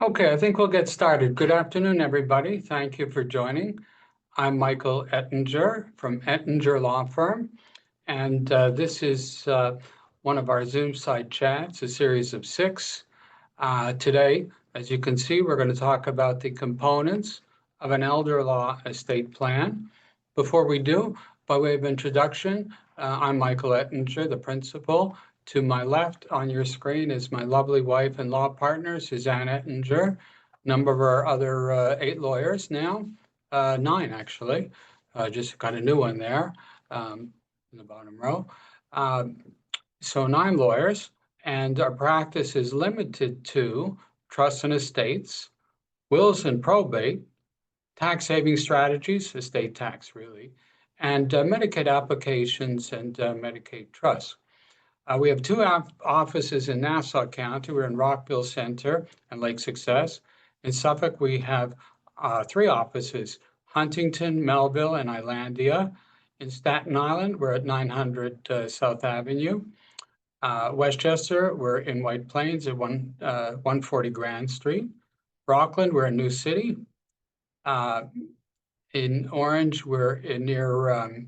Okay, I think we'll get started. Good afternoon, everybody. Thank you for joining. I'm Michael Ettinger from Ettinger Law Firm, and this is one of our Zoomside chats, a series of 6. Today, as you can see, we're going to talk about the components of an elder law estate plan. Before we do, by way of introduction, I'm Michael Ettinger, the principal. To my left on your screen is my lovely wife and law partner, Suzanne Ettinger. A number of our other 8 lawyers now, 9 actually, just got a new one there in the bottom row. So 9 lawyers, and our practice is limited to trusts and estates, wills and probate, tax saving strategies, estate tax really, and Medicaid applications and Medicaid trusts. We have 2 offices in Nassau County. We're in Rockville Center and Lake Success. In Suffolk, we have 3 offices, Huntington, Melville, and Islandia. In Staten Island, we're at 900 South Avenue. Westchester, we're in White Plains at 140 Grand Street. Rockland, we're in New City. In Orange, we're near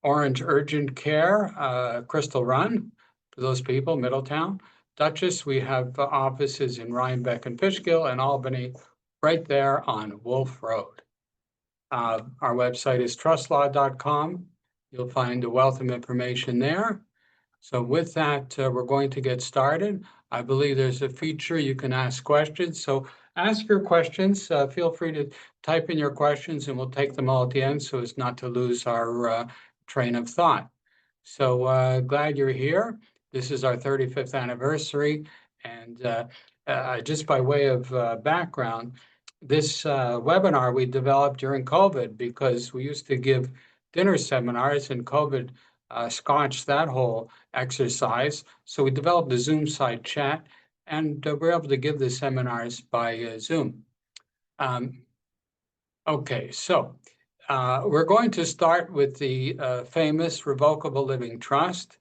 Orange Urgent Care, Crystal Run, for those people, Middletown. Dutchess, we have offices in Rhinebeck and Fishkill, and Albany, right there on Wolf Road. Our website is trustlaw.com. You'll find a wealth of information there. So with that, we're going to get started. I believe there's a feature you can ask questions. So ask your questions. Feel free to type in your questions, and we'll take them all at the end so as not to lose our train of thought. So glad you're here. This is our 35th anniversary. And just by way of background, this webinar we developed during COVID because we used to give dinner seminars, and COVID scotched that whole exercise. So we developed the Zoomside chat, and we're able to give the seminars by Zoom. Okay, so we're going to start with the famous revocable living trust.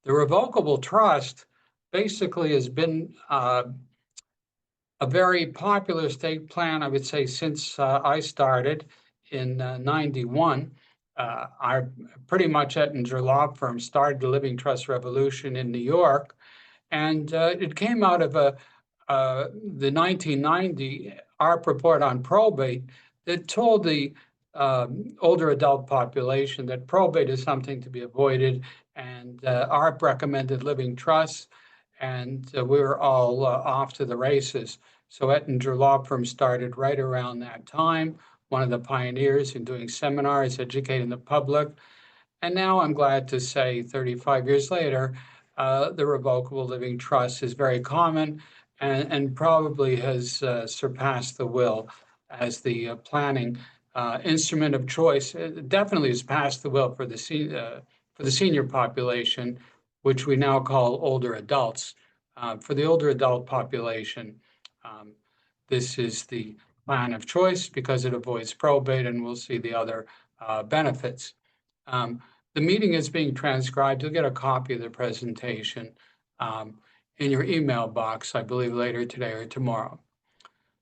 The revocable trust basically has been a very popular estate plan, I would say, since I started in 91. I pretty much Ettinger Law Firm started the living trust revolution in New York, and it came out of the 1990 ARP report on probate that told the older adult population that probate is something to be avoided, and ARP recommended living trusts, and we were all off to the races. So Ettinger Law Firm started right around that time, one of the pioneers in doing seminars, educating the public. And now I'm glad to say 35 years later, the revocable living trust is very common and probably has surpassed the will as the planning instrument of choice. It definitely has passed the will for the senior population, which we now call older adults. For the older adult population, this is the plan of choice because it avoids probate, and we'll see the other benefits. The meeting is being transcribed. You'll get a copy of the presentation in your email box, I believe, later today or tomorrow.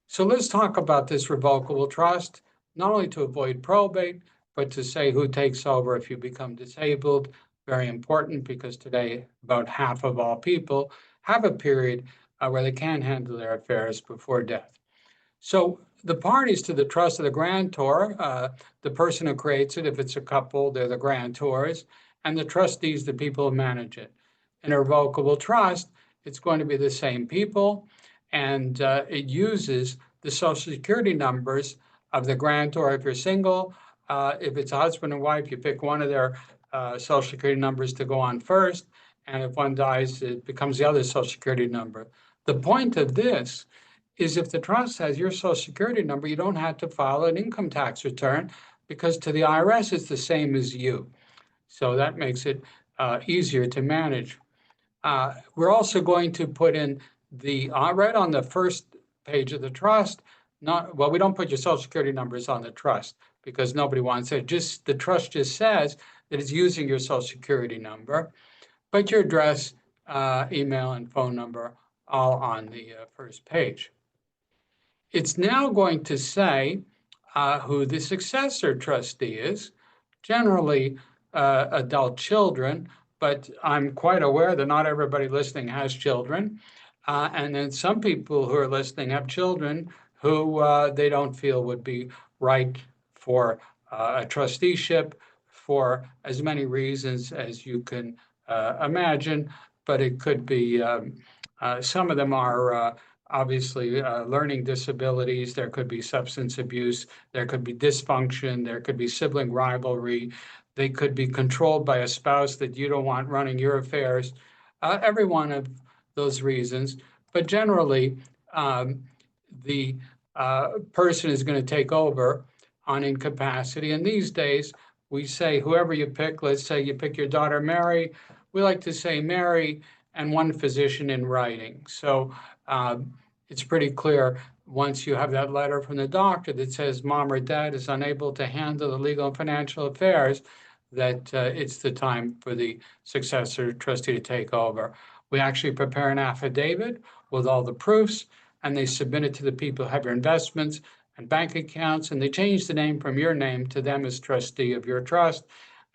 So let's talk about this revocable trust, not only to avoid probate, but to say who takes over if you become disabled. Very important, because today about half of all people have a period where they can't handle their affairs before death. So the parties to the trust are the grantor, the person who creates it. If it's a couple, they're the grantors, and the trustees, the people who manage it. In a revocable trust, it's going to be the same people, and it uses the Social Security numbers of the grantor. If you're single, if it's a husband and wife, you pick one of their Social Security numbers to go on first, and if one dies, it becomes the other Social Security number. The point of this is if the trust has your Social Security number, you don't have to file an income tax return, because to the IRS, it's the same as you. So that makes it easier to manage. We're also going to put in the, right on the first page of the trust, well, we don't put your Social Security numbers on the trust because nobody wants it. Just the trust just says that it's using your Social Security number, but your address, email, and phone number all on the first page. It's now going to say who the successor trustee is, generally adult children, but I'm quite aware that not everybody listening has children. And then some people who are listening have children who they don't feel would be right for a trusteeship for as many reasons as you can imagine. But it could be some of them are obviously learning disabilities. There could be substance abuse. There could be dysfunction. There could be sibling rivalry. They could be controlled by a spouse that you don't want running your affairs. Every one of those reasons. But generally, the person is going to take over on incapacity. And these days, we say whoever you pick, let's say you pick your daughter Mary, we like to say Mary and one physician in writing. So it's pretty clear once you have that letter from the doctor that says mom or dad is unable to handle the legal and financial affairs, that it's the time for the successor trustee to take over. We actually prepare an affidavit with all the proofs, and they submit it to the people who have your investments and bank accounts, and they change the name from your name to them as trustee of your trust,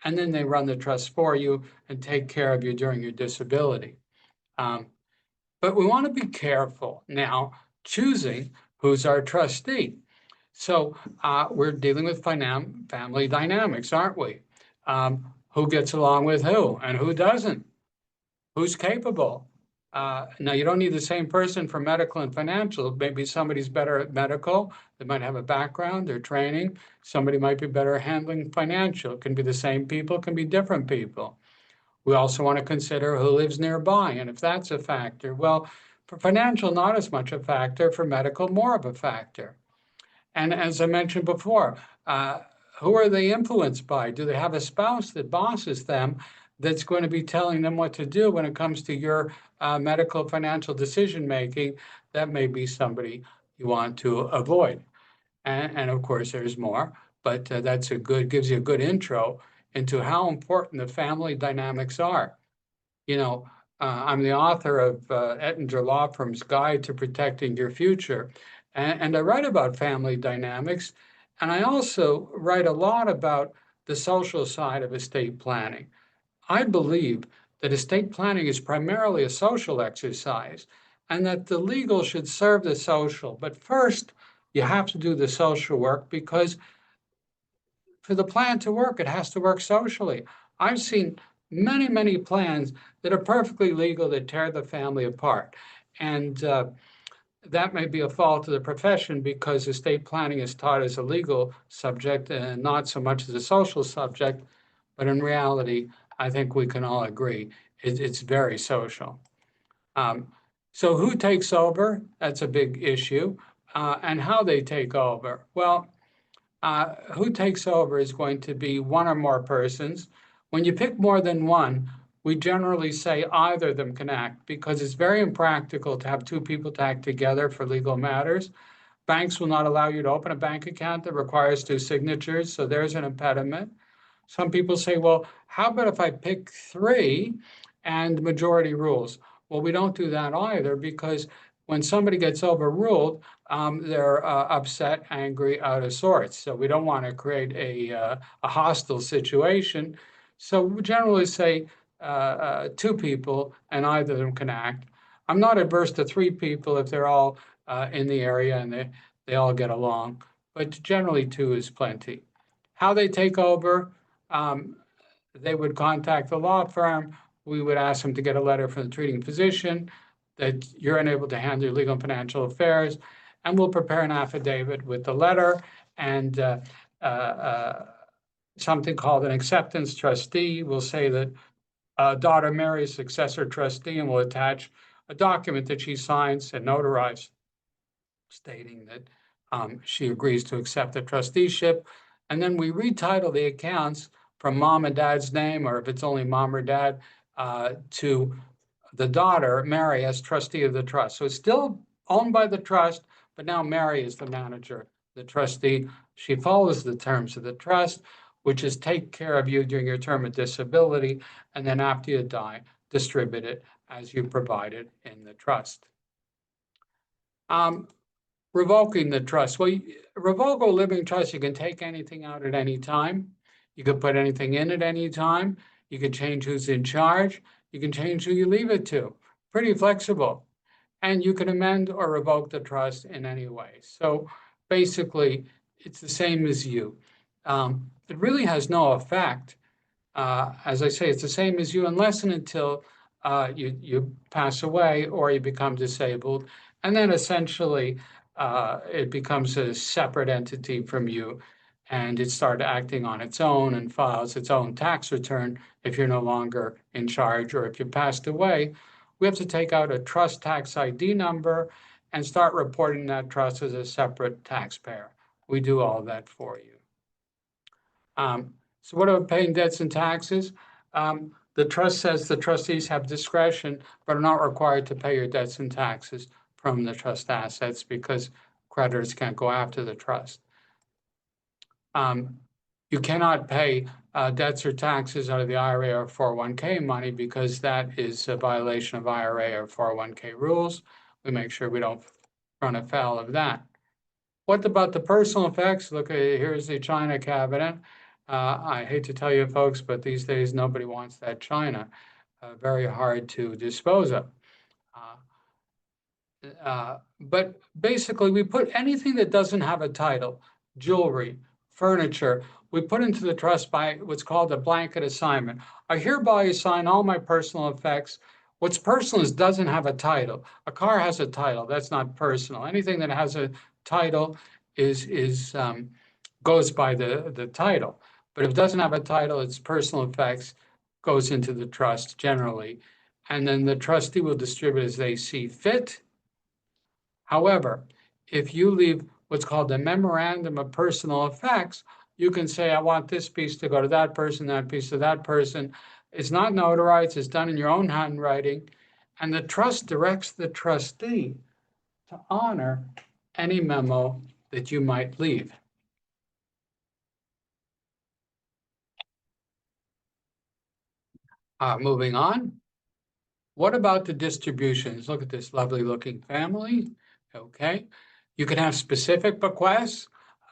and then they run the trust for you and take care of you during your disability. But we want to be careful now choosing who's our trustee. So we're dealing with family dynamics, aren't we? Who gets along with who and who doesn't? Who's capable? Now, you don't need the same person for medical and financial. Maybe somebody's better at medical. They might have a background or training. Somebody might be better at handling financial. It can be the same people, it can be different people. We also want to consider who lives nearby, and if that's a factor. Well, for financial, not as much a factor. For medical, more of a factor. And as I mentioned before, who are they influenced by? Do they have a spouse that bosses them that's going to be telling them what to do when it comes to your medical financial decision making? That may be somebody you want to avoid. And of course, there's more, but that's gives you a good intro into how important the family dynamics are. You know, I'm the author of Ettinger Law Firm's Guide to Protecting Your Future, and I write about family dynamics, and I also write a lot about the social side of estate planning. I believe that estate planning is primarily a social exercise, and that the legal should serve the social. But first, you have to do the social work, because for the plan to work, it has to work socially. I've seen many, many plans that are perfectly legal that tear the family apart. And that may be a fault of the profession, because estate planning is taught as a legal subject and not so much as a social subject. But in reality, I think we can all agree it's very social. So who takes over? That's a big issue. And how they take over. Well, who takes over is going to be one or more persons. When you pick more than one, we generally say either of them can act, because it's very impractical to have two people to act together for legal matters. Banks will not allow you to open a bank account that requires two signatures, so there's an impediment. Some people say, well, how about if I pick three and majority rules? Well, we don't do that either, because when somebody gets overruled, they're upset, angry, out of sorts. So we don't want to create a hostile situation. So we generally say two people, and either of them can act. I'm not adverse to three people if they're all in the area and they all get along, but generally two is plenty. How they take over, they would contact the law firm. We would ask them to get a letter from the treating physician that you're unable to handle your legal and financial affairs, and we'll prepare an affidavit with the letter and something called an acceptance trustee. We'll say that daughter Mary is successor trustee, and we'll attach a document that she signs and notarizes stating that she agrees to accept the trusteeship. And then we retitle the accounts from mom and dad's name, or if it's only mom or dad, to the daughter, Mary, as trustee of the trust. So it's still owned by the trust, but now Mary is the manager, the trustee. She follows the terms of the trust, which is take care of you during your term of disability, and then after you die, distribute it as you provided in the trust. Um, Revoking the trust. Well, revoke a living trust, you can take anything out at any time. You could put anything in at any time. You can change who's in charge. You can change who you leave it to. Pretty flexible. And you can amend or revoke the trust in any way. So basically, it's the same as you. It really has no effect. As I say, it's the same as you unless and until you pass away or you become disabled. And then essentially, it becomes a separate entity from you and it starts acting on its own and files its own tax return if you're no longer in charge or if you passed away. We have to take out a trust tax ID number and start reporting that trust as a separate taxpayer. We do all that for you. So what about paying debts and taxes? The trust says the trustees have discretion, but are not required to pay your debts and taxes from the trust assets because creditors can't go after the trust. You cannot pay debts or taxes out of the IRA or 401k money because that is a violation of IRA or 401k rules. We make sure we don't run afoul of that. What about the personal effects? Look, here's the China cabinet. I hate to tell you folks, but these days nobody wants that China. Very hard to dispose of. But basically, we put anything that doesn't have a title, jewelry, furniture, we put into the trust by what's called a blanket assignment. I hereby assign all my personal effects. What's personal is doesn't have a title. A car has a title. That's not personal. Anything that has a title goes by the title. But if it doesn't have a title, its personal effects goes into the trust generally. And then the trustee will distribute as they see fit. However, if you leave what's called a memorandum of personal effects, you can say, I want this piece to go to that person, that piece to that person. It's not notarized, it's done in your own handwriting, and the trust directs the trustee to honor any memo that you might leave. Moving on. What about the distributions? Look at this lovely looking family. Okay. You can have specific bequests.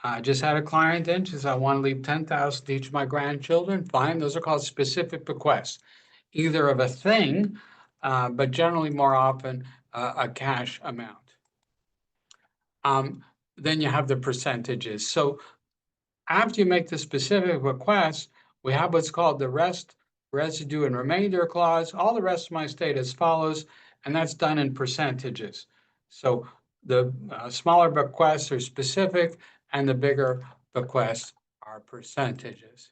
I just had a client in, she says, I want to leave 10,000 to each of my grandchildren. Fine. Those are called specific bequests, either of a thing, but generally more often a cash amount. Then you have the percentages. So after you make the specific request, we have what's called the rest, residue, and remainder clause. All the rest of my state as follows, and that's done in percentages. So the smaller bequests are specific, and the bigger bequests are percentages.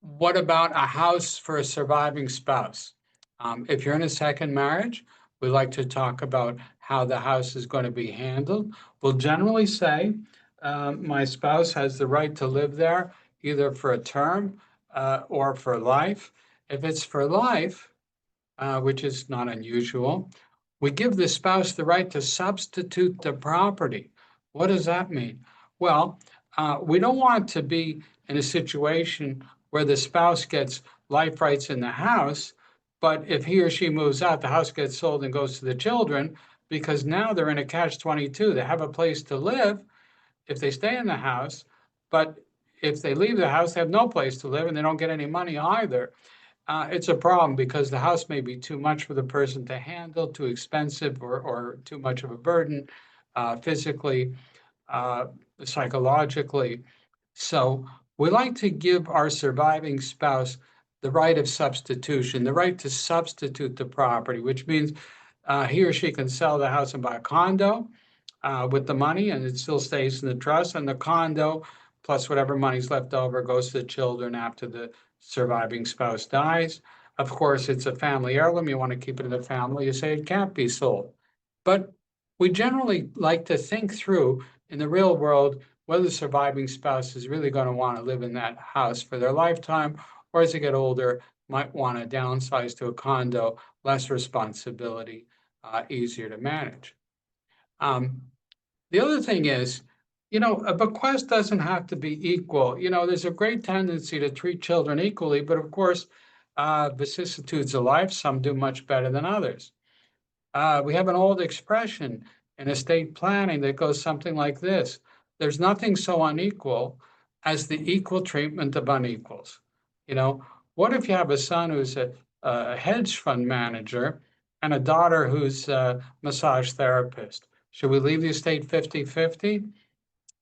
What about a house for a surviving spouse? If you're in a second marriage, we like to talk about how the house is going to be handled. We'll generally say my spouse has the right to live there either for a term or for life. If it's for life, which is not unusual, we give the spouse the right to substitute the property. What does that mean? Well, we don't want to be in a situation where the spouse gets life rights in the house, but if he or she moves out, the house gets sold and goes to the children because now they're in a catch-22. They have a place to live if they stay in the house, but if they leave the house, they have no place to live and they don't get any money either. It's a problem because the house may be too much for the person to handle, too expensive, or too much of a burden physically, psychologically. So we like to give our surviving spouse the right of substitution, the right to substitute the property, which means he or she can sell the house and buy a condo with the money, and it still stays in the trust, and the condo plus whatever money's left over goes to the children after the surviving spouse dies. Of course, it's a family heirloom. You want to keep it in the family. You say it can't be sold. But we generally like to think through in the real world whether the surviving spouse is really going to want to live in that house for their lifetime, or as they get older, might want to downsize to a condo, less responsibility, easier to manage. The other thing is, a bequest doesn't have to be equal. There's a great tendency to treat children equally, but of course, vicissitudes of life, some do much better than others. We have an old expression in estate planning that goes something like this. There's nothing so unequal as the equal treatment of unequals. You know, what if you have a son who's a hedge fund manager and a daughter who's a massage therapist? Should we leave the estate 50-50?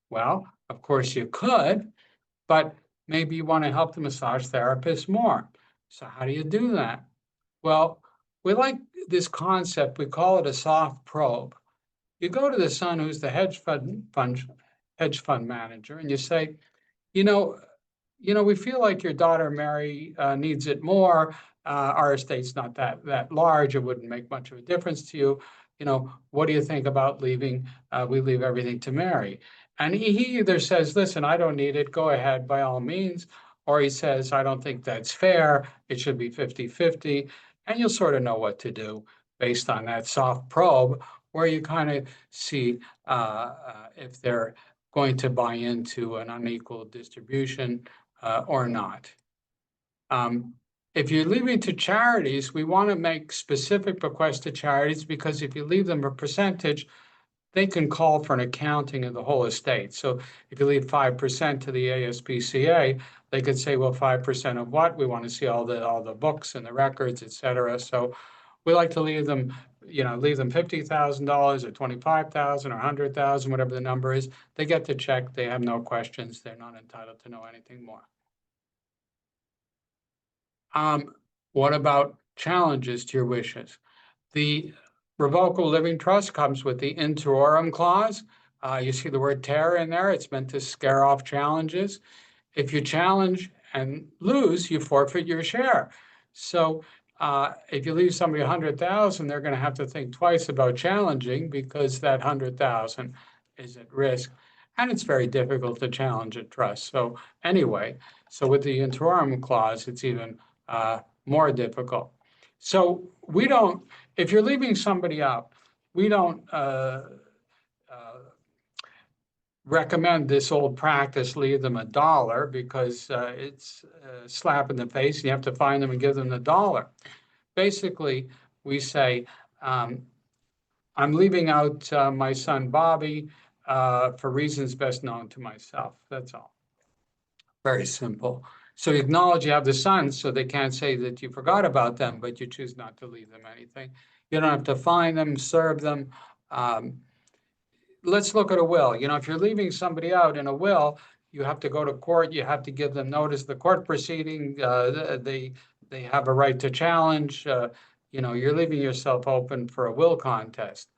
Well, of course you could, but maybe you want to help the massage therapist more. So how do you do that? Well, we like this concept. We call it a soft probe. You go to the son who's the hedge fund manager, and you say, you know, we feel like your daughter Mary needs it more. Our estate's not that large. It wouldn't make much of a difference to you. What do you think about leaving? We leave everything to Mary. And he either says, listen, I don't need it. Go ahead by all means. Or he says, I don't think that's fair. It should be 50-50. And you'll sort of know what to do based on that soft probe, where you kind of see if they're going to buy into an unequal distribution or not. If you're leaving to charities, we want to make specific bequests to charities, because if you leave them a percentage, they can call for an accounting of the whole estate. So if you leave 5% to the ASPCA, they could say, well, 5% of what? We want to see all the books and the records, et cetera. So we like to leave them $50,000 or 25,000 or 100,000, whatever the number is. They get the check. They have no questions. They're not entitled to know anything more. What about challenges to your wishes? The revocable living trust comes with the interim clause. You see the word "ter" in there. It's meant to scare off challenges. If you challenge and lose, you forfeit your share. So if you leave somebody 100,000, they're going to have to think twice about challenging, because that 100,000 is at risk. And it's very difficult to challenge a trust. So anyway, with the interim clause, it's even more difficult. So we don't, if you're leaving somebody out, we don't recommend this old practice, leave them $1, because it's a slap in the face. You have to find them and give them the $1. Basically, we say, I'm leaving out my son Bobby for reasons best known to myself. That's all. Very simple. So you acknowledge you have the sons, so they can't say that you forgot about them, but you choose not to leave them anything. You don't have to find them, serve them. Let's look at a will. If you're leaving somebody out in a will, you have to go to court. You have to give them notice of the court proceeding. They have a right to challenge. You're leaving yourself open for a will contest.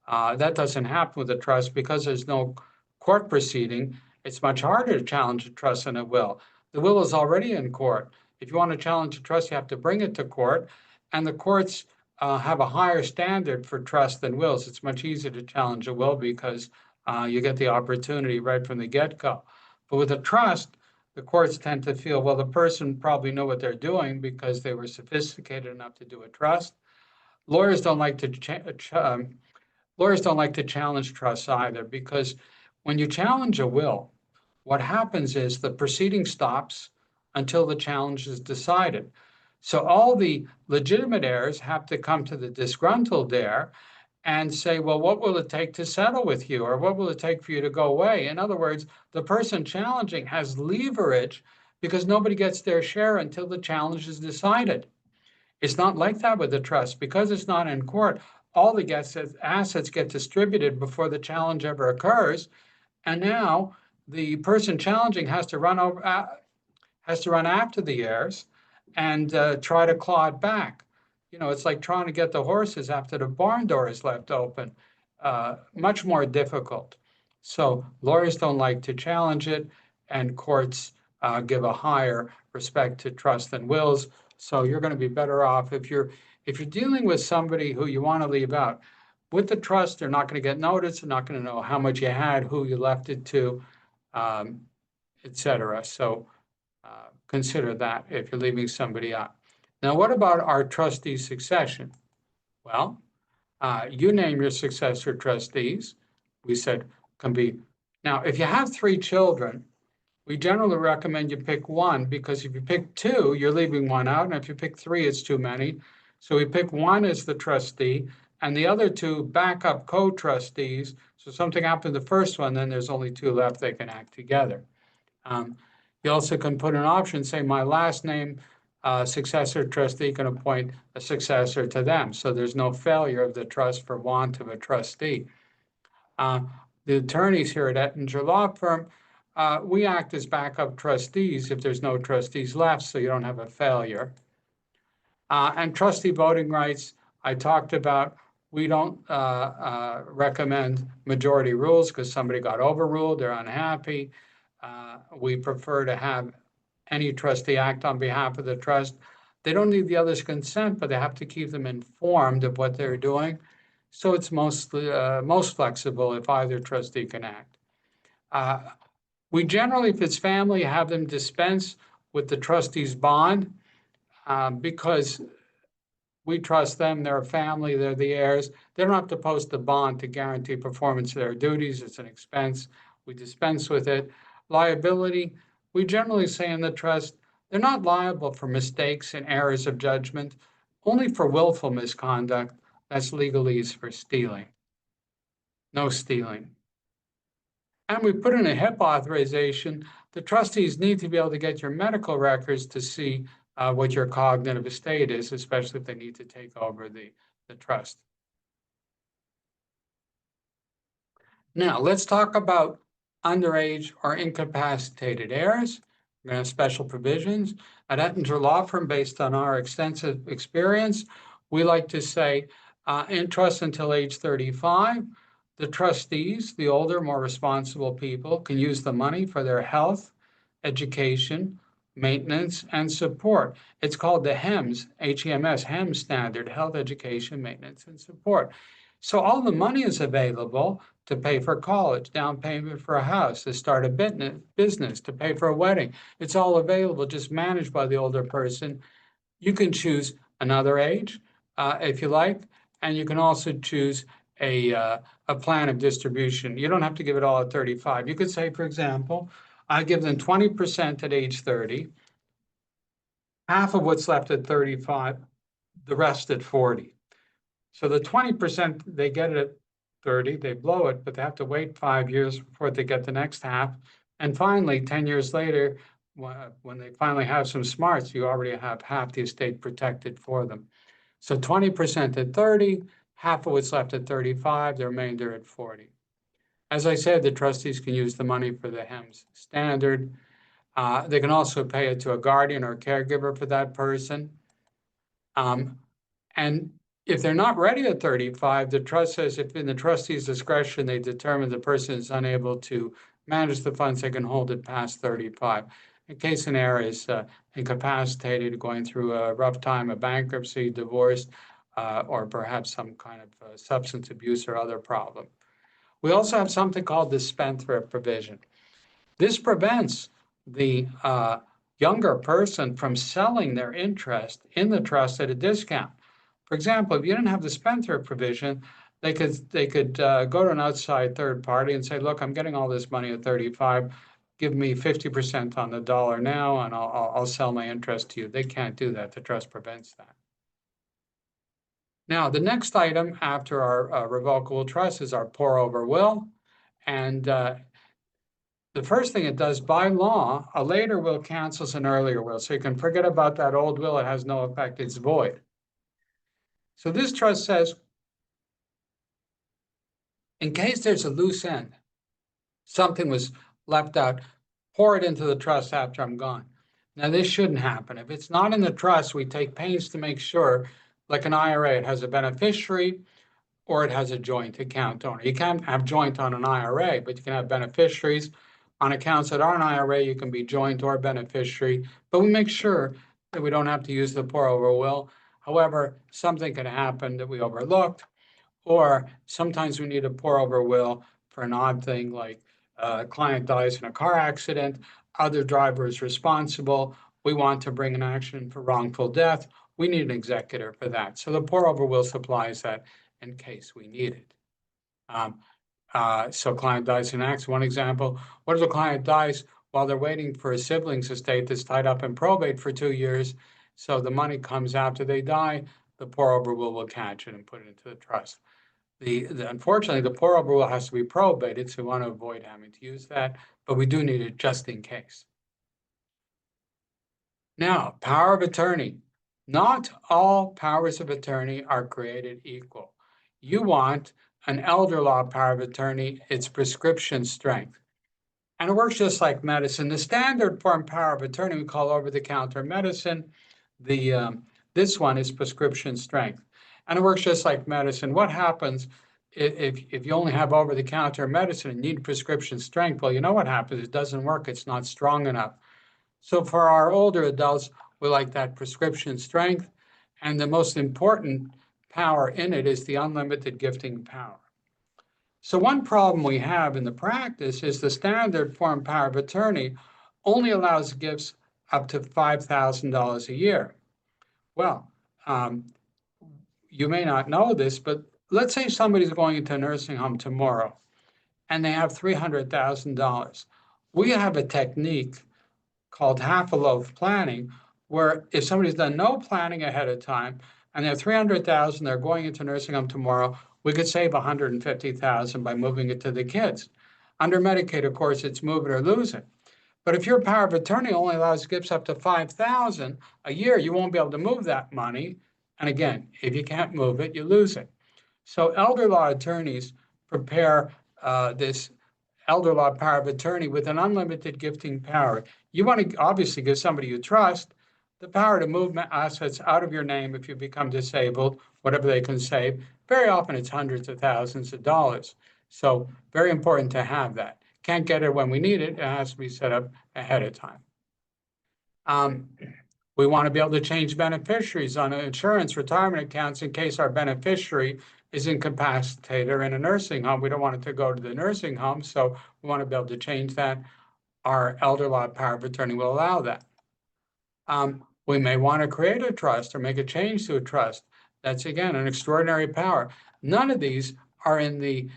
That doesn't happen with a trust, because there's no court proceeding. It's much harder to challenge a trust than a will. The will is already in court. If you want to challenge a trust, you have to bring it to court, and the courts have a higher standard for trust than wills. It's much easier to challenge a will, because you get the opportunity right from the get-go. But with a trust, the courts tend to feel, well, the person probably knew what they're doing because they were sophisticated enough to do a trust. Lawyers don't like to challenge trusts either, because when you challenge a will, what happens is the proceeding stops until the challenge is decided. So all the legitimate heirs have to come to the disgruntled heir and say, well, what will it take to settle with you? Or what will it take for you to go away? In other words, the person challenging has leverage, because nobody gets their share until the challenge is decided. It's not like that with the trust. Because it's not in court, all the assets get distributed before the challenge ever occurs. And now the person challenging has to run after the heirs and try to claw it back. It's like trying to get the horses after the barn door is left open. Much more difficult. So lawyers don't like to challenge it, and courts give a higher respect to trust than wills. So you're going to be better off if you're dealing with somebody who you want to leave out. With the trust, they're not going to get notice. They're not going to know how much you had, who you left it to, et cetera. So consider that if you're leaving somebody out. Now, what about our trustee succession? Well, you name your successor trustees. We said can be. Now, if you have 3 children, we generally recommend you pick one, because if you pick 2, you're leaving one out. And if you pick 3, it's too many. So we pick one as the trustee. and the other two backup co-trustees. So something happened to the first one, then there's only two left, they can act together. You also can put an option, say my last name successor trustee can appoint a successor to them. So there's no failure of the trust for want of a trustee. The attorneys here at Ettinger Law Firm, we act as backup trustees if there's no trustees left, so you don't have a failure. And trustee voting rights, I talked about. We don't recommend majority rules because somebody got overruled, they're unhappy. We prefer to have any trustee act on behalf of the trust. They don't need the other's consent, but they have to keep them informed of what they're doing. So it's most flexible if either trustee can act. We generally, if it's family, have them dispense with the trustee's bond because we trust them, they're a family, they're the heirs. They don't have to post a bond to guarantee performance of their duties. It's an expense. We dispense with it. Liability, we generally say in the trust, they're not liable for mistakes and errors of judgment, only for willful misconduct. That's legalese for stealing. No stealing. And we put in a HIPAA authorization. The trustees need to be able to get your medical records to see what your cognitive state is, especially if they need to take over the trust. Now, let's talk about underage or incapacitated heirs. We're going to have special provisions. At Ettinger Law Firm, based on our extensive experience, we like to say in trust until age 35, the trustees, the older, more responsible people, can use the money for their health, education, maintenance, and support. It's called the HEMS, H-E-M-S, HEMS standard, health, education, maintenance, and support. So all the money is available to pay for college, down payment for a house, to start a business, to pay for a wedding. It's all available, just managed by the older person. You can choose another age if you like, and you can also choose a plan of distribution. You don't have to give it all at 35. You could say, for example, I give them 20% at age 30, half of what's left at 35, the rest at 40. So the 20%, they get it at 30, they blow it, but they have to wait 5 years before they get the next half. And finally, 10 years later, when they finally have some smarts, you already have half the estate protected for them. So 20% at 30, half of what's left at 35, the remainder at 40. As I said, the trustees can use the money for the HEMS standard. They can also pay it to a guardian or a caregiver for that person. And if they're not ready at 35, the trust says if in the trustee's discretion, they determine the person is unable to manage the funds, they can hold it past 35. In case an heir is incapacitated, going through a rough time, a bankruptcy, divorce, or perhaps some kind of substance abuse or other problem. We also have something called the spendthrift provision. This prevents the younger person from selling their interest in the trust at a discount. For example, if you didn't have the spendthrift provision, they could go to an outside third party and say, look, I'm getting all this money at 35, give me 50% on the dollar now, and I'll sell my interest to you. They can't do that. The trust prevents that. Now, the next item after our revocable trust is our pour-over will. And the first thing it does, by law, a later will cancels an earlier will. So you can forget about that old will. It has no effect. It's void. So this trust says, in case there's a loose end, something was left out, pour it into the trust after I'm gone. Now, this shouldn't happen. If it's not in the trust, we take pains to make sure, like an IRA, it has a beneficiary or it has a joint account owner. You can't have joint on an IRA, but you can have beneficiaries. On accounts that aren't IRA, you can be joint or beneficiary, but we make sure that we don't have to use the pour-over will. However, something could happen that we overlooked, or sometimes we need a pour-over will for an odd thing like a client dies in a car accident, other driver is responsible, we want to bring an action for wrongful death, we need an executor for that. So the pour-over will supplies that in case we need it. So client dies in accident. One example, what if the client dies while they're waiting for a sibling's estate that's tied up in probate for 2 years? So the money comes after they die. the pour-over rule will catch it and put it into the trust. Unfortunately, the pour-over rule has to be probated, so we want to avoid having to use that, but we do need it just in case. Now, power of attorney. Not all powers of attorney are created equal. You want an elder law power of attorney, it's prescription strength. And it works just like medicine. The standard form power of attorney we call over-the-counter medicine. This one is prescription strength. And it works just like medicine. What happens if you only have over-the-counter medicine and need prescription strength? Well, you know what happens? It doesn't work. It's not strong enough. So for our older adults, we like that prescription strength. And the most important power in it is the unlimited gifting power. So one problem we have in the practice is the standard form power of attorney only allows gifts up to $5,000 a year. Well, you may not know this, but let's say somebody's going into a nursing home tomorrow and they have $300,000. We have a technique called half a loaf planning, where if somebody's done no planning ahead of time and they have $300,000, they're going into nursing home tomorrow, we could save $150,000 by moving it to the kids. Under Medicaid, of course, it's move it or lose it. But if your power of attorney only allows gifts up to $5,000 a year, you won't be able to move that money. And again, if you can't move it, you lose it. So elder law attorneys prepare this elder law power of attorney with an unlimited gifting power. You want to obviously give somebody you trust the power to move assets out of your name if you become disabled, whatever they can save. Very often it's hundreds of thousands of dollars. So very important to have that. Can't get it when we need it. It has to be set up ahead of time. We want to be able to change beneficiaries on insurance retirement accounts in case our beneficiary is incapacitated or in a nursing home. We don't want it to go to the nursing home, so we want to be able to change that. Our elder law power of attorney will allow that. We may want to create a trust or make a change to a trust. That's, again, an extraordinary power. None of these are in the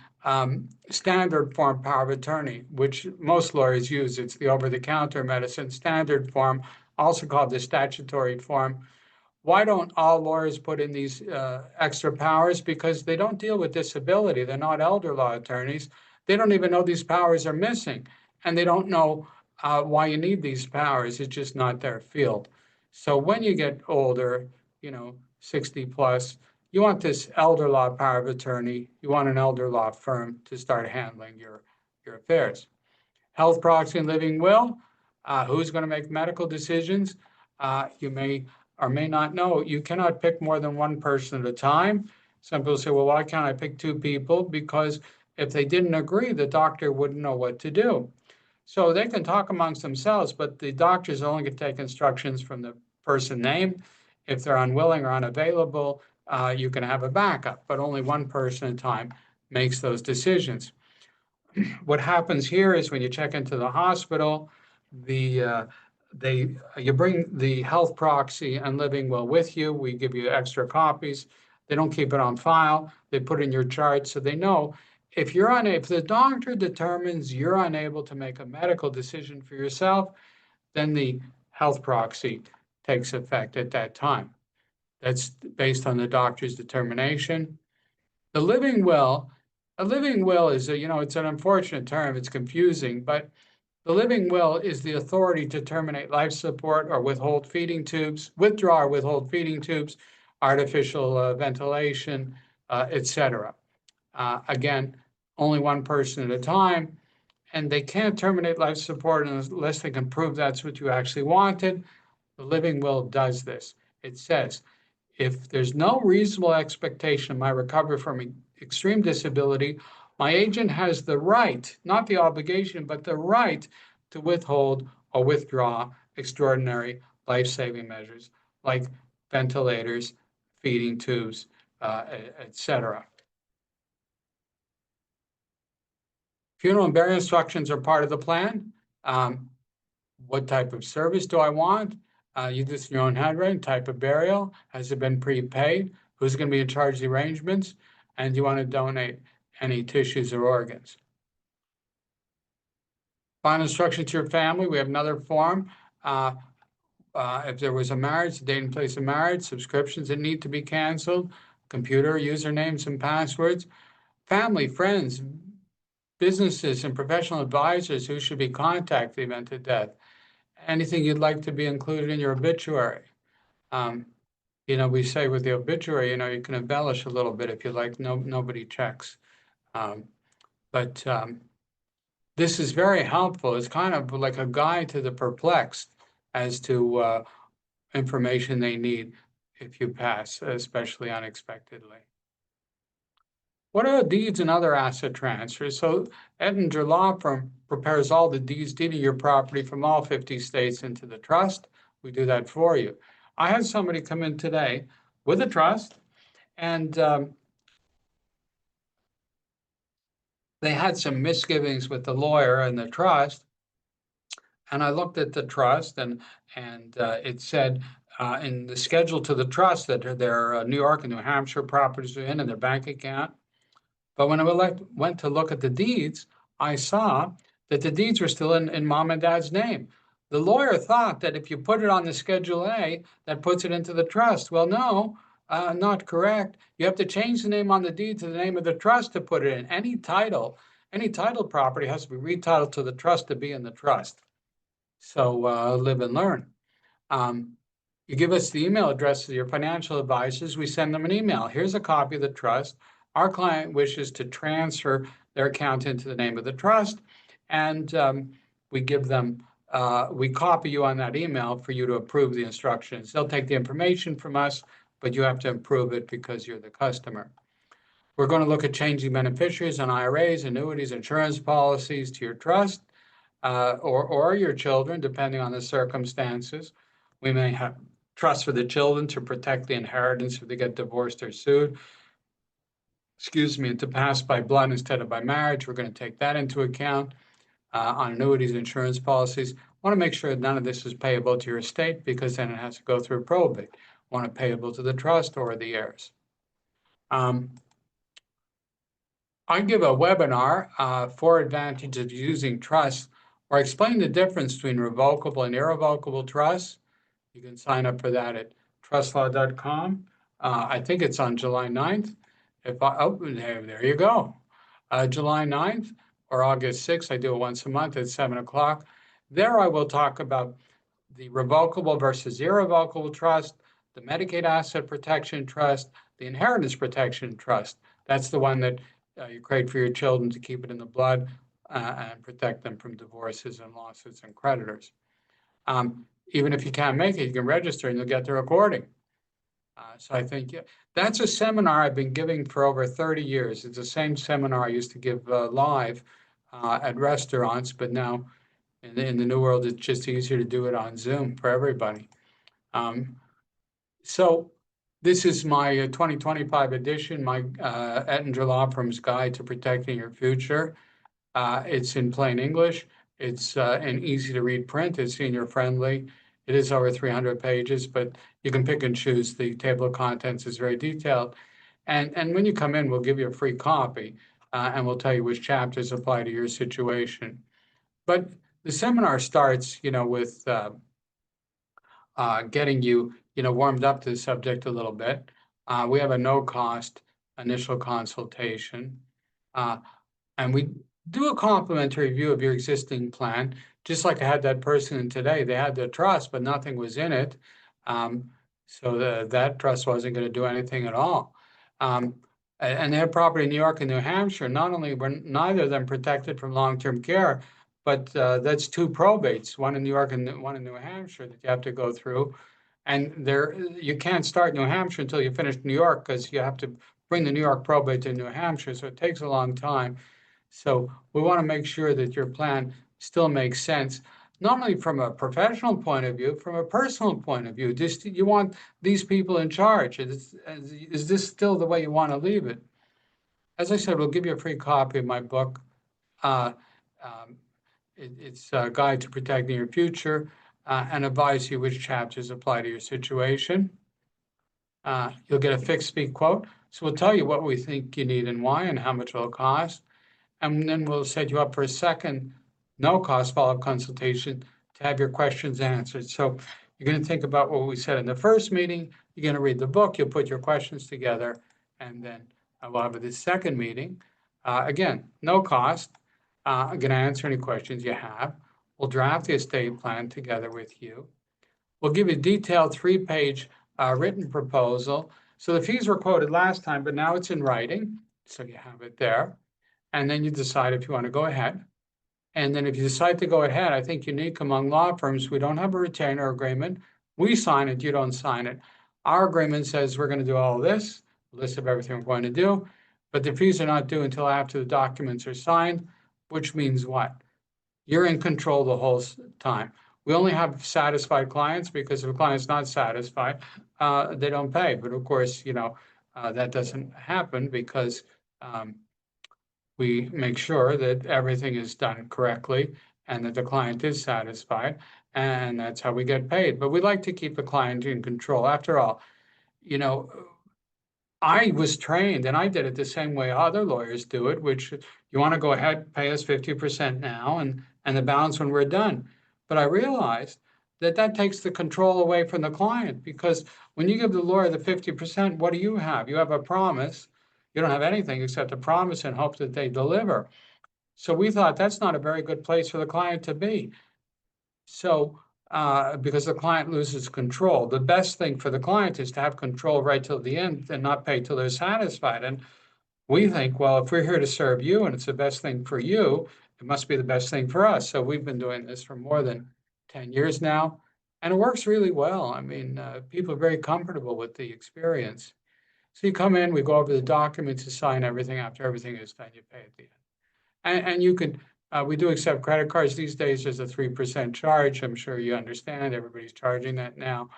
standard form power of attorney, which most lawyers use. It's the over-the-counter medicine standard form, also called the statutory form. Why don't all lawyers put in these extra powers? Because they don't deal with disability. They're not elder law attorneys. They don't even know these powers are missing. And they don't know why you need these powers. It's just not their field. So when you get older, 60 plus, you want this elder law power of attorney. You want an elder law firm to start handling your affairs. Health proxy and living will. Who's going to make medical decisions? You may or may not know, you cannot pick more than one person at a time. Some people say, well, why can't I pick two people? Because if they didn't agree, the doctor wouldn't know what to do. So they can talk amongst themselves, but the doctors only can take instructions from the person named. If they're unwilling or unavailable, you can have a backup, but only one person at a time makes those decisions. What happens here is when you check into the hospital, you bring the health proxy and living will with you. We give you extra copies. They don't keep it on file. They put in your chart so they know if the doctor determines you're unable to make a medical decision for yourself, then the health proxy takes effect at that time. That's based on the doctor's determination. The living will, a living will is it's an unfortunate term. It's confusing, but the living will is the authority to terminate life support or withdraw or withhold feeding tubes, artificial ventilation, etc. Again, only one person at a time, and they can't terminate life support unless they can prove that's what you actually wanted. The living will does this. It says, if there's no reasonable expectation of my recovery from extreme disability, my agent has the right, not the obligation, but the right to withhold or withdraw extraordinary life-saving measures like ventilators, feeding tubes, etc. Funeral and burial instructions are part of the plan. What type of service do I want? You do this in your own handwriting. Type of burial. Has it been prepaid? Who's going to be in charge of the arrangements? And do you want to donate any tissues or organs? Final instruction to your family. We have another form. if there was a marriage, the date and place of marriage, subscriptions that need to be canceled, computer usernames and passwords, family, friends, businesses, and professional advisors who should be contacted in the event of death. Anything you'd like to be included in your obituary. We say with the obituary, you can embellish a little bit if you like. Nobody checks. But this is very helpful. It's kind of like a guide to the perplexed as to information they need if you pass, especially unexpectedly. What are deeds and other asset transfers? So Ettinger Law Firm prepares all the deeds deeding your property from all 50 states into the trust. We do that for you. I had somebody come in today with a trust, and they had some misgivings with the lawyer and the trust. And I looked at the trust, and it said in the schedule to the trust that their New York and New Hampshire properties are in and their bank account. But when I went to look at the deeds, I saw that the deeds were still in mom and dad's name. The lawyer thought that if you put it on the Schedule A, that puts it into the trust. Well, no, not correct. You have to change the name on the deed to the name of the trust to put it in. Any title property has to be retitled to the trust to be in the trust. So live and learn. You give us the email address of your financial advisors, we send them an email. Here's a copy of the trust. Our client wishes to transfer their account into the name of the trust, and we give them, we copy you on that email for you to approve the instructions. They'll take the information from us, but you have to approve it because you're the customer. We're going to look at changing beneficiaries on IRAs, annuities, insurance policies to your trust, or your children, depending on the circumstances. We may have trust for the children to protect the inheritance if they get divorced or sued. To pass by blood instead of by marriage. We're going to take that into account on annuities, insurance policies. Want to make sure that none of this is payable to your estate because then it has to go through probate. Want it payable to the trust or the heirs. I give a webinar, 4 advantages of using trusts, where I explain the difference between revocable and irrevocable trusts. You can sign up for that at trustlaw.com. I think it's on July 9th. There you go. July 9th or August 6th, I do it once a month at 7 o'clock. There I will talk about the revocable versus irrevocable trust, the Medicaid Asset Protection Trust, the Inheritance Protection Trust. That's the one that you create for your children to keep it in the blood and protect them from divorces and lawsuits and creditors. Even if you can't make it, you can register and you'll get the recording. So I think that's a seminar I've been giving for over 30 years. It's the same seminar I used to give live at restaurants, but now in the new world, it's just easier to do it on Zoom for everybody. So this is my 2025 edition, my Ettinger Law Firm's Guide to Protecting Your Future. It's in plain English. It's an easy to read print. It's senior friendly. It is over 300 pages, but you can pick and choose. The table of contents is very detailed. And when you come in, we'll give you a free copy and we'll tell you which chapters apply to your situation. But the seminar starts, with getting you, warmed up to the subject a little bit. We have a no-cost initial consultation. And we do a complimentary review of your existing plan, just like I had that person in today. They had the trust, but nothing was in it. So that trust wasn't going to do anything at all. And they had property in New York and New Hampshire. Not only were neither of them protected from long-term care, but that's 2 probates, one in New York and one in New Hampshire that you have to go through. And you can't start New Hampshire until you finish New York because you have to bring the New York probate to New Hampshire. So it takes a long time. So we want to make sure that your plan still makes sense, not only from a professional point of view, from a personal point of view. Just you want these people in charge. Is this still the way you want to leave it? As I said, we'll give you a free copy of my book. It's a guide to protecting your future and advise you which chapters apply to your situation. You'll get a fixed fee quote. So we'll tell you what we think you need and why and how much it'll cost. And then we'll set you up for a second no-cost follow-up consultation to have your questions answered. So You're going to think about what we said in the first meeting. You're going to read the book. You'll put your questions together, and then we'll have this second meeting. Again, no cost. I'm going to answer any questions you have. We'll draft the estate plan together with you. We'll give you a detailed 3-page written proposal. So the fees were quoted last time, but now it's in writing, so you have it there. And then you decide if you want to go ahead. And then if you decide to go ahead, I think unique among law firms, we don't have a retainer agreement. We sign it, you don't sign it. Our agreement says we're going to do all this, a list of everything we're going to do, but the fees are not due until after the documents are signed, which means what? You're in control the whole time. We only have satisfied clients because if a client's not satisfied, they don't pay. But of course, that doesn't happen because we make sure that everything is done correctly and that the client is satisfied, and that's how we get paid. But we like to keep the client in control. After all, I was trained and I did it the same way other lawyers do it, which you want to go ahead, pay us 50% now and the balance when we're done. But I realized that takes the control away from the client, because when you give the lawyer the 50%, what do you have? You have a promise. You don't have anything except a promise and hope that they deliver. So we thought that's not a very good place for the client to be. So because the client loses control. The best thing for the client is to have control right till the end and not pay till they're satisfied. And we think, well, if we're here to serve you and it's the best thing for you, it must be the best thing for us. So we've been doing this for more than 10 years now, and it works really well. I mean, people are very comfortable with the experience. So you come in, we go over the documents, you sign everything. After everything is done, you pay at the end. And you can, we do accept credit cards these days. There's a 3% charge. I'm sure you understand. Everybody's charging that now.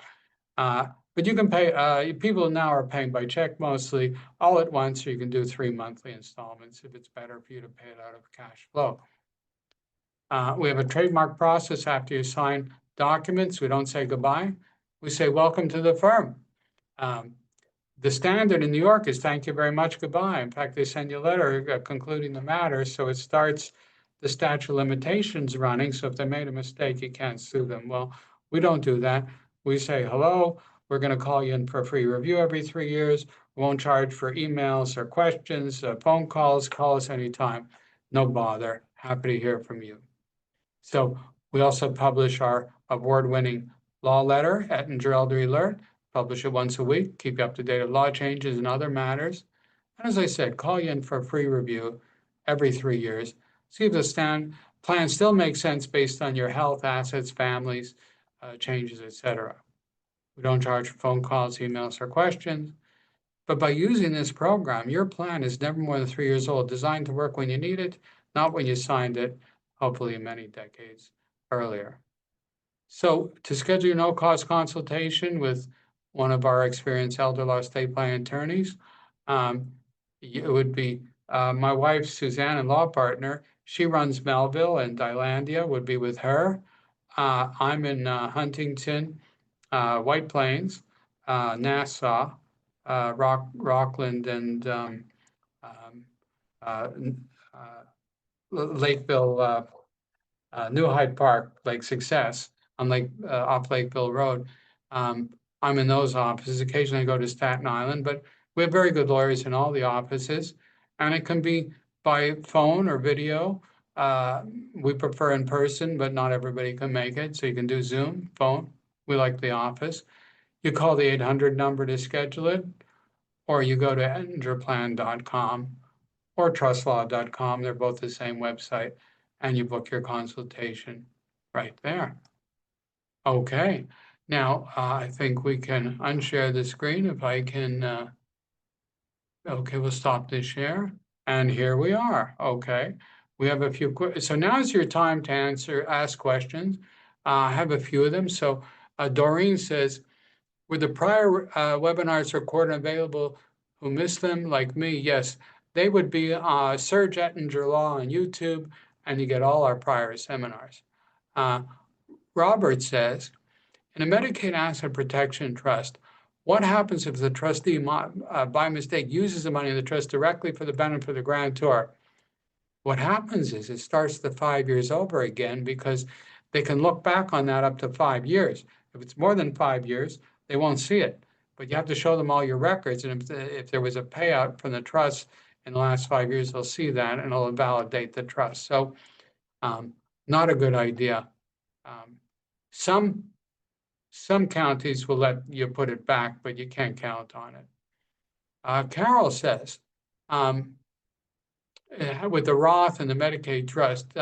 But you can pay, people now are paying by check mostly all at once, or you can do 3 monthly installments if it's better for you to pay it out of cash flow. We have a trademark process after you sign documents. We don't say goodbye. We say, welcome to the firm. The standard in New York is thank you very much, goodbye. In fact, they send you a letter concluding the matter. So it starts the statute of limitations running. So if they made a mistake, you can't sue them. Well, we don't do that. We say, hello, we're going to call you in for a free review every 3 years. We won't charge for emails or questions, phone calls, call us anytime. No bother. Happy to hear from you. So we also publish our award-winning law letter, Ettinger Elder Alert. Publish it once a week, keep you up to date with law changes and other matters. And as I said, call you in for a free review every 3 years. See if the plan still makes sense based on your health, assets, families, changes, etc. We don't charge for phone calls, emails, or questions. But by using this program, your plan is never more than 3 years old, designed to work when you need it, not when you signed it, hopefully many decades earlier. So to schedule your no-cost consultation with one of our experienced elder law estate planning attorneys, it would be my wife, Suzanne, and law partner. She runs Melville, and Dylandia would be with her. I'm in Huntington, White Plains, Nassau, Rockland, and Lakeville, New Hyde Park, Lake Success, on off Lakeville Road. I'm in those offices. Occasionally I go to Staten Island, but we have very good lawyers in all the offices, and it can be by phone or video. We prefer in person, but not everybody can make it. So you can do Zoom, phone. We like the office. You call the 800 number to schedule it, or you go to ettingerplan.com or trustlaw.com. They're both the same website, and you book your consultation right there. Okay. Now, I think we can unshare the screen if I can. Okay, we'll stop the share. And here we are. Okay. We have a few questions. So now is your time to ask questions. I have a few of them. So Doreen says, were the prior webinars recorded and available who missed them, like me? Yes, they would be Search Ettinger Law on YouTube, and you get all our prior seminars. Robert says, in a Medicaid asset protection trust, what happens if the trustee by mistake uses the money in the trust directly for the benefit of the grantor? What happens is it starts the 5 years over again, because they can look back on that up to 5 years. If it's more than 5 years, they won't see it. But you have to show them all your records, and if there was a payout from the trust in the last 5 years, they'll see that and it'll invalidate the trust. So not a good idea. Some counties will let you put it back, but you can't count on it. Carol says, with the Roth and the Medicaid trust,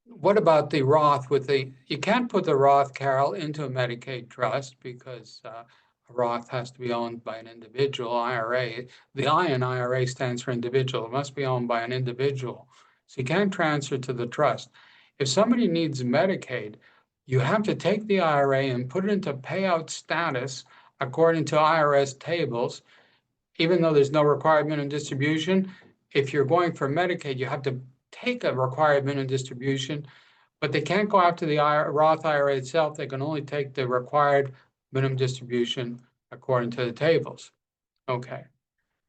what about the Roth you can't put the Roth, Carol, into a Medicaid trust because a Roth has to be owned by an individual IRA. The I in IRA stands for individual. It must be owned by an individual. So you can't transfer to the trust. If somebody needs Medicaid, you have to take the IRA and put it into payout status according to IRS tables. Even though there's no required minimum distribution, if you're going for Medicaid, you have to take a required minimum distribution, but they can't go after the Roth IRA itself. They can only take the required minimum distribution according to the tables. Okay.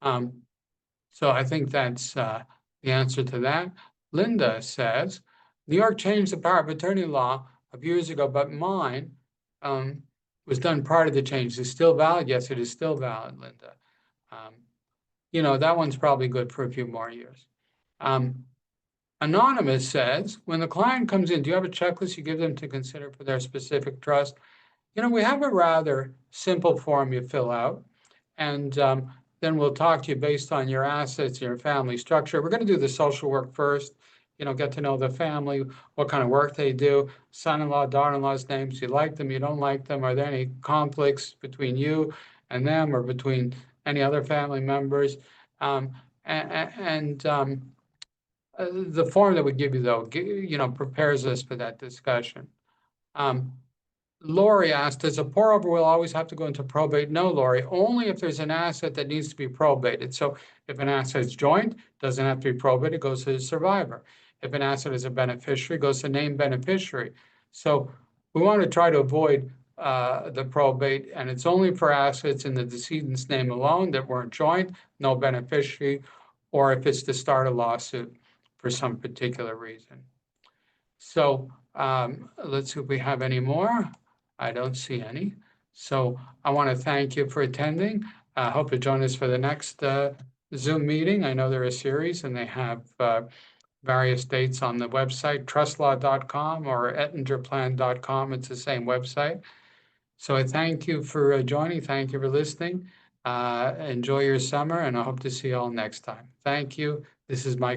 So I think that's the answer to that. Linda says, New York changed the power of attorney law a few years ago, but mine was done prior to the change. Is it still valid? Yes, it is still valid, Linda. That one's probably good for a few more years. Anonymous says, when the client comes in, do you have a checklist you give them to consider for their specific trust? We have a rather simple form you fill out, and then we'll talk to you based on your assets, your family structure. We're going to do the social work first, get to know the family, what kind of work they do, son-in-law, daughter-in-law's names. You like them, you don't like them. Are there any conflicts between you and them or between any other family members? The form that we give you, though, prepares us for that discussion. Lori asked, does a pour-over will always have to go into probate? No, Lori, only if there's an asset that needs to be probated. So if an asset is joint, doesn't have to be probated, it goes to the survivor. If an asset is a beneficiary, it goes to named beneficiary. So we want to try to avoid the probate, and it's only for assets in the decedent's name alone that weren't joint, no beneficiary, or if it's to start a lawsuit for some particular reason. So let's see if we have any more. I don't see any. So I want to thank you for attending. I hope you join us for the next Zoom meeting. I know they're a series and they have various dates on the website, trustlaw.com or ettingerplan.com. It's the same website. So I thank you for joining. Thank you for listening. Enjoy your summer, and I hope to see you all next time. Thank you. This is Mike.